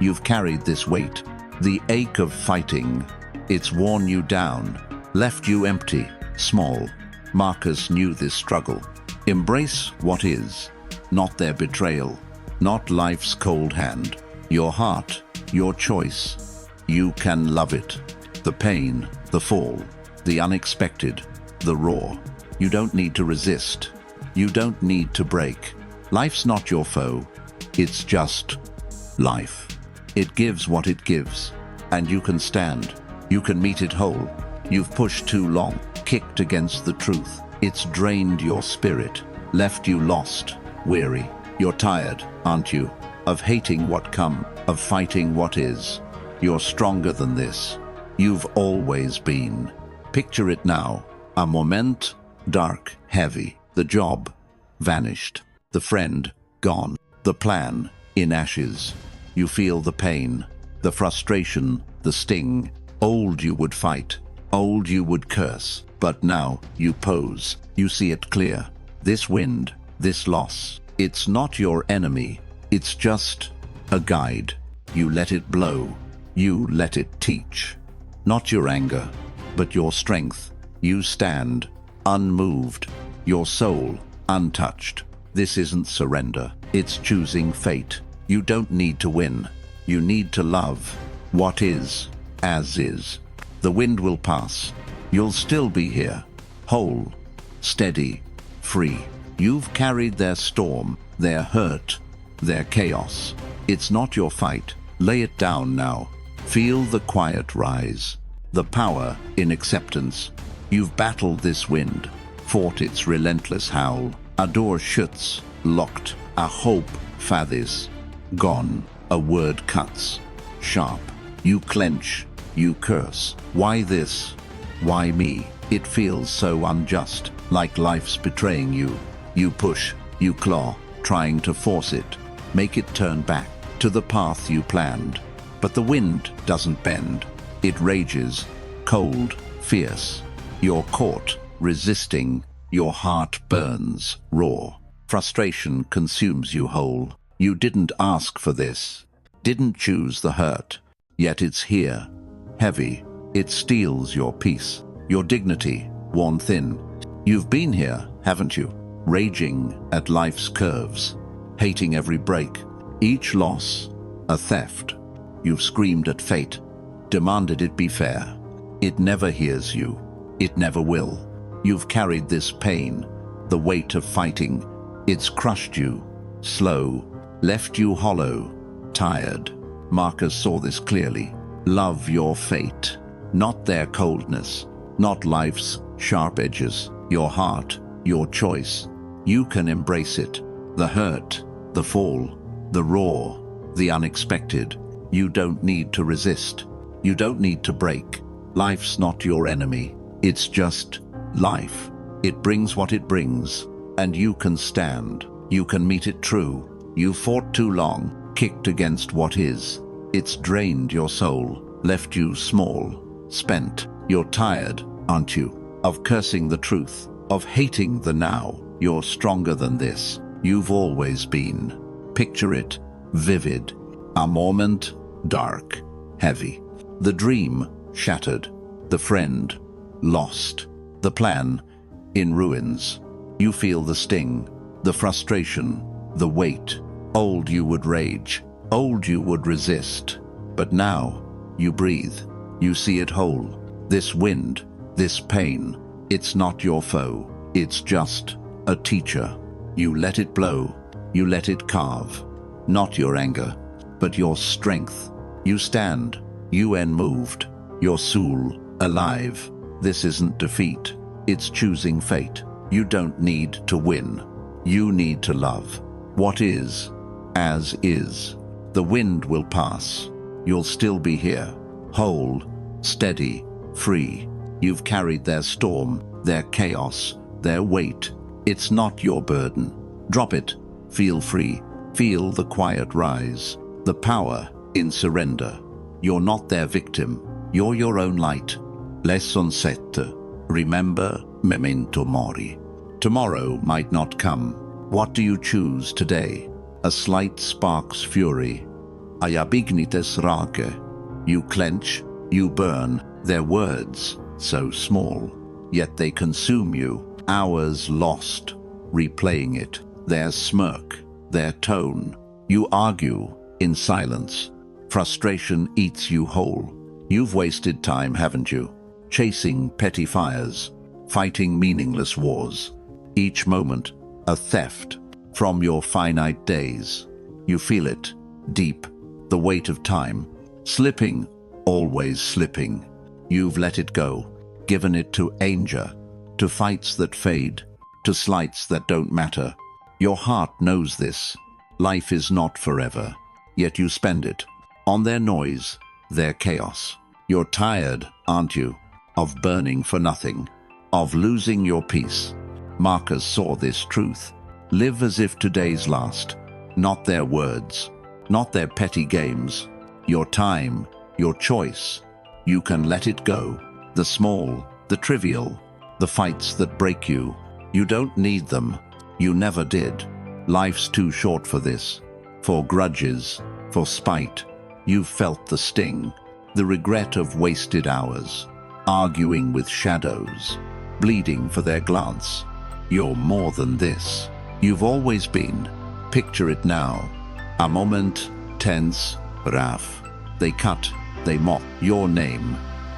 You've carried this weight, the ache of fighting. It's worn you down, left you empty, small. Marcus knew this struggle. Embrace what is, not their betrayal, not life's cold hand. Your heart, your choice. You can love it. The pain, the fall, the unexpected, the raw. You don't need to resist. You don't need to break. Life's not your foe. It's just life. It gives what it gives. And you can stand. You can meet it whole. You've pushed too long, kicked against the truth. It's drained your spirit, left you lost, weary. You're tired, aren't you? Of hating what come, of fighting what is. You're stronger than this. You've always been. Picture it now. A moment, dark, heavy. The job, vanished. The friend, gone. The plan, in ashes. You feel the pain, the frustration, the sting. Old you would fight, old you would curse. But now, you pose. You see it clear. This wind, this loss, it's not your enemy. It's just a guide. You let it blow. You let it teach. Not your anger, but your strength. You stand, unmoved. Your soul, untouched. This isn't surrender. It's choosing fate. You don't need to win. You need to love what is, as is. The wind will pass. You'll still be here, whole, steady, free. You've carried their storm, their hurt, their chaos. It's not your fight. Lay it down now. Feel the quiet rise, the power in acceptance. You've battled this wind, fought its relentless howl. A door shuts, locked. A hope fathers, gone. A word cuts, sharp. You clench, you curse. Why this? Why me? It feels so unjust, like life's betraying you. You push, you claw, trying to force it, make it turn back to the path you planned. But the wind doesn't bend. It rages, cold, fierce. You're caught, resisting. Your heart burns, raw. Frustration consumes you whole. You didn't ask for this, didn't choose the hurt. Yet it's here, heavy. It steals your peace, your dignity, worn thin. You've been here, haven't you? Raging at life's curves, hating every break, each loss, a theft. You've screamed at fate, demanded it be fair. It never hears you. It never will. You've carried this pain, the weight of fighting. It's crushed you, slow, left you hollow, tired. Marcus saw this clearly. Love your fate, not their coldness, not life's sharp edges. Your heart, your choice. You can embrace it. The hurt, the fall, the raw, the unexpected. You don't need to resist. You don't need to break. Life's not your enemy. It's just life. It brings what it brings, and you can stand. You can meet it true. You fought too long, kicked against what is. It's drained your soul, left you small, spent. You're tired, aren't you, of cursing the truth, of hating the now. You're stronger than this. You've always been. Picture it, vivid. A moment, dark, heavy. The dream, shattered. The friend, lost. The plan, in ruins. You feel the sting, the frustration, the weight. Old you would rage, old you would resist. But now, you breathe. You see it whole. This wind, this pain, it's not your foe. It's just a teacher. You let it blow. You let it carve. Not your anger, but your strength. You stand. You unmoved. Your soul alive. This isn't defeat. It's choosing fate. You don't need to win. You need to love. What is, as is. The wind will pass. You'll still be here. Whole, steady, free. You've carried their storm, their chaos, their weight. It's not your burden. Drop it. Feel free. Feel the quiet rise. The power in surrender. You're not their victim. You're your own light. Lesson 7. Remember, memento mori. Tomorrow might not come. What do you choose today? A slight sparks fury. Ayabignites rake. You clench, you burn. Their words, so small, yet they consume you. Hours lost, replaying it. Their smirk, their tone. You argue in silence. Frustration eats you whole. You've wasted time, haven't you? Chasing petty fires, fighting meaningless wars. Each moment, a theft from your finite days. You feel it, deep, the weight of time. Slipping, always slipping. You've let it go, given it to anger, to fights that fade, to slights that don't matter. Your heart knows this. Life is not forever, yet you spend it on their noise, their chaos. You're tired, aren't you, of burning for nothing, of losing your peace. Marcus saw this truth. Live as if today's last. Not their words, not their petty games. Your time, your choice. You can let it go. The small, the trivial, the fights that break you. You don't need them. You never did. Life's too short for this. For grudges, for spite. You've felt the sting, the regret of wasted hours, arguing with shadows, bleeding for their glance. You're more than this. You've always been. Picture it now. A moment, tense, rough. They cut, they mock your name.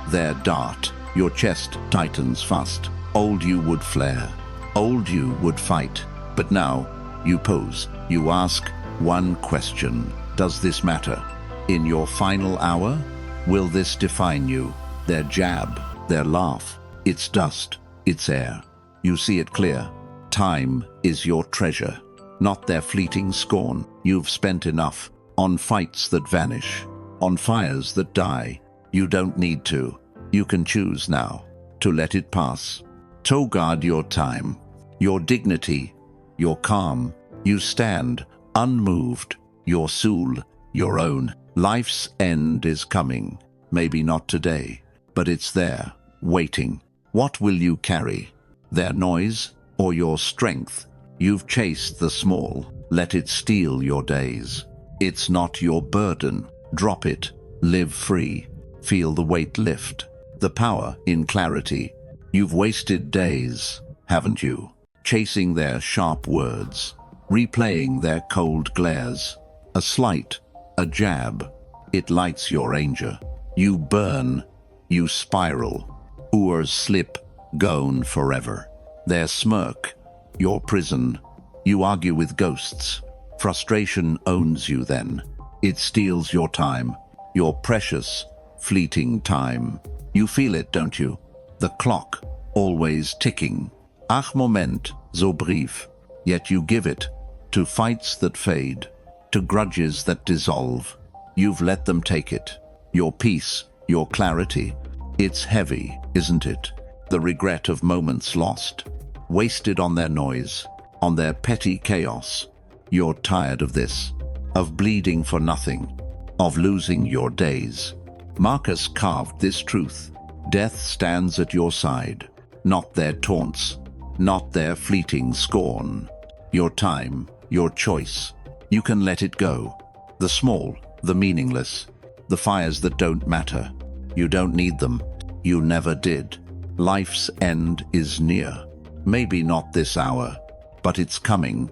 Their dart, your chest tightens fast. Old you would flare, old you would fight. But now, you pose, you ask one question. Does this matter? In your final hour, will this define you? Their jab, their laugh, it's dust, it's air. You see it clear. Time is your treasure, not their fleeting scorn. You've spent enough on fights that vanish, on fires that die. You don't need to. You can choose now to let it pass. To guard your time, your dignity, your calm. You stand unmoved, your soul, your own. Life's end is coming. Maybe not today, but it's there, waiting. What will you carry? Their noise or your strength? You've chased the small. Let it steal your days. It's not your burden. Drop it. Live free. Feel the weight lift. The power in clarity. You've wasted days, haven't you? Chasing their sharp words, replaying their cold glares. A slight, a jab, it lights your anger. You burn, you spiral. Oars slip, gone forever. Their smirk, your prison. You argue with ghosts. Frustration owns you then. It steals your time, your precious, fleeting time. You feel it, don't you? The clock, always ticking. Ach Moment, so brief. Yet you give it to fights that fade, to grudges that dissolve. You've let them take it. Your peace, your clarity. It's heavy, isn't it? The regret of moments lost, wasted on their noise, on their petty chaos. You're tired of this, of bleeding for nothing, of losing your days. Marcus carved this truth. Death stands at your side, not their taunts, not their fleeting scorn. Your time, your choice. You can let it go. The small, the meaningless, the fires that don't matter. You don't need them. You never did. Life's end is near. Maybe not this hour, but it's coming.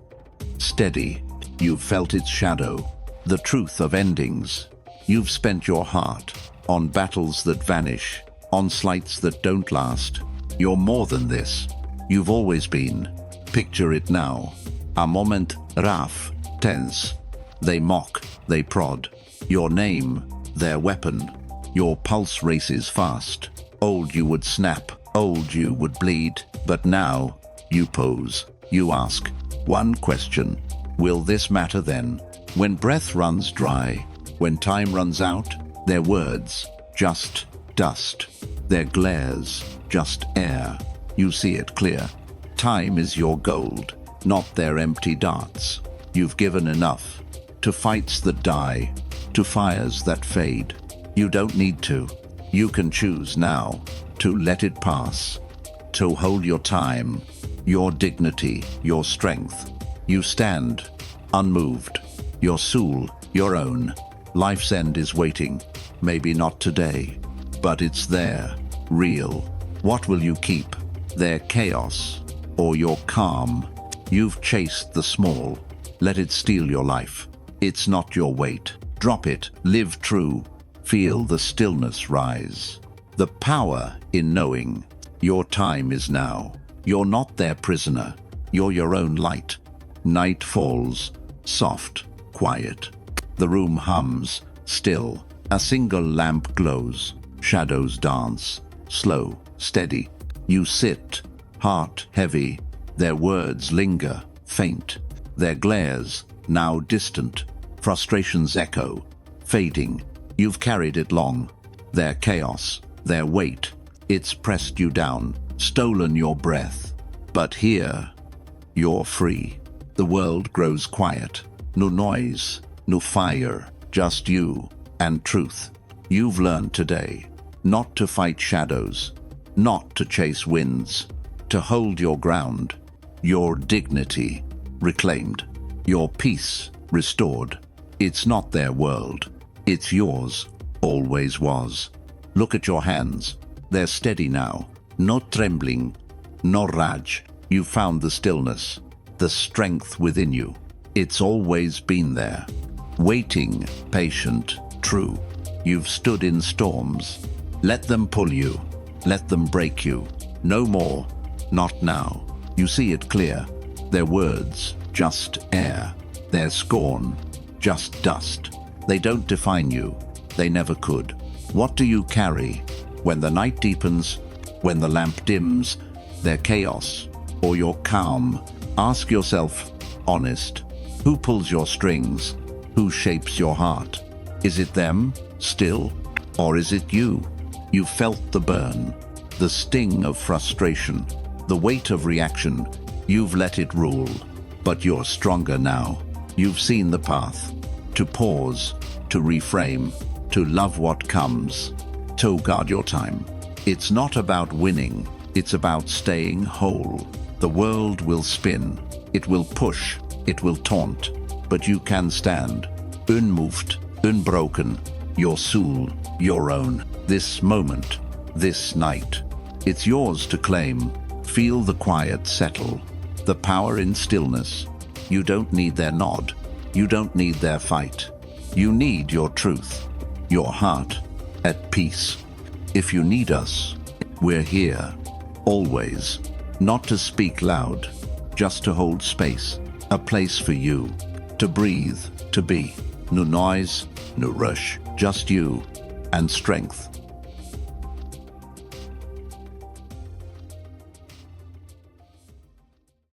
Steady. You've felt its shadow, the truth of endings. You've spent your heart on battles that vanish, on slights that don't last. You're more than this. You've always been. Picture it now. A moment, rough, tense. They mock, they prod. Your name, their weapon. Your pulse races fast. Old you would snap, old you would bleed. But now, you pose, you ask one question. Will this matter then? When breath runs dry, when time runs out, their words, just dust. Their glares, just air. You see it clear. Time is your gold, not their empty darts. You've given enough to fights that die, to fires that fade. You don't need to. You can choose now to let it pass, to hold your time, your dignity, your strength. You stand unmoved, your soul, your own. Life's end is waiting. Maybe not today, but it's there, real. What will you keep? Their chaos or your calm? You've chased the small. Let it steal your life. It's not your weight. Drop it. Live true. Feel the stillness rise. The power in knowing your time is now. You're not their prisoner. You're your own light. Night falls, soft, quiet. The room hums, still. A single lamp glows. Shadows dance, slow, steady. You sit, heart heavy. Their words linger, faint. Their glares, now distant. Frustrations echo, fading. You've carried it long. Their chaos, their weight. It's pressed you down, stolen your breath. But here, you're free. The world grows quiet. No noise, no fire, just you and truth. You've learned today not to fight shadows, not to chase winds, to hold your ground, your dignity reclaimed, your peace restored. It's not their world, it's yours, always was. Look at your hands, they're steady now, no trembling, no rage. You found the stillness, the strength within you. It's always been there, waiting, patient, true. You've stood in storms. Let them pull you, let them break you. No more, not now. You see it clear. Their words, just air. Their scorn, just dust. They don't define you. They never could. What do you carry when the night deepens, when the lamp dims, their chaos or your calm? Ask yourself, honest, who pulls your strings? Who shapes your heart? Is it them, still, or is it you? You felt the burn, the sting of frustration, the weight of reaction. You've let it rule, but you're stronger now. You've seen the path, to pause, to reframe, to love what comes, to guard your time. It's not about winning, it's about staying whole. The world will spin, it will push, it will taunt, but you can stand, unmoved, unbroken, your soul, your own. This moment, this night, it's yours to claim. Feel the quiet settle, the power in stillness. You don't need their nod, you don't need their fight. You need your truth, your heart at peace. If you need us, we're here, always. Not to speak loud, just to hold space, a place for you, to breathe, to be. No noise, no rush, just you and strength.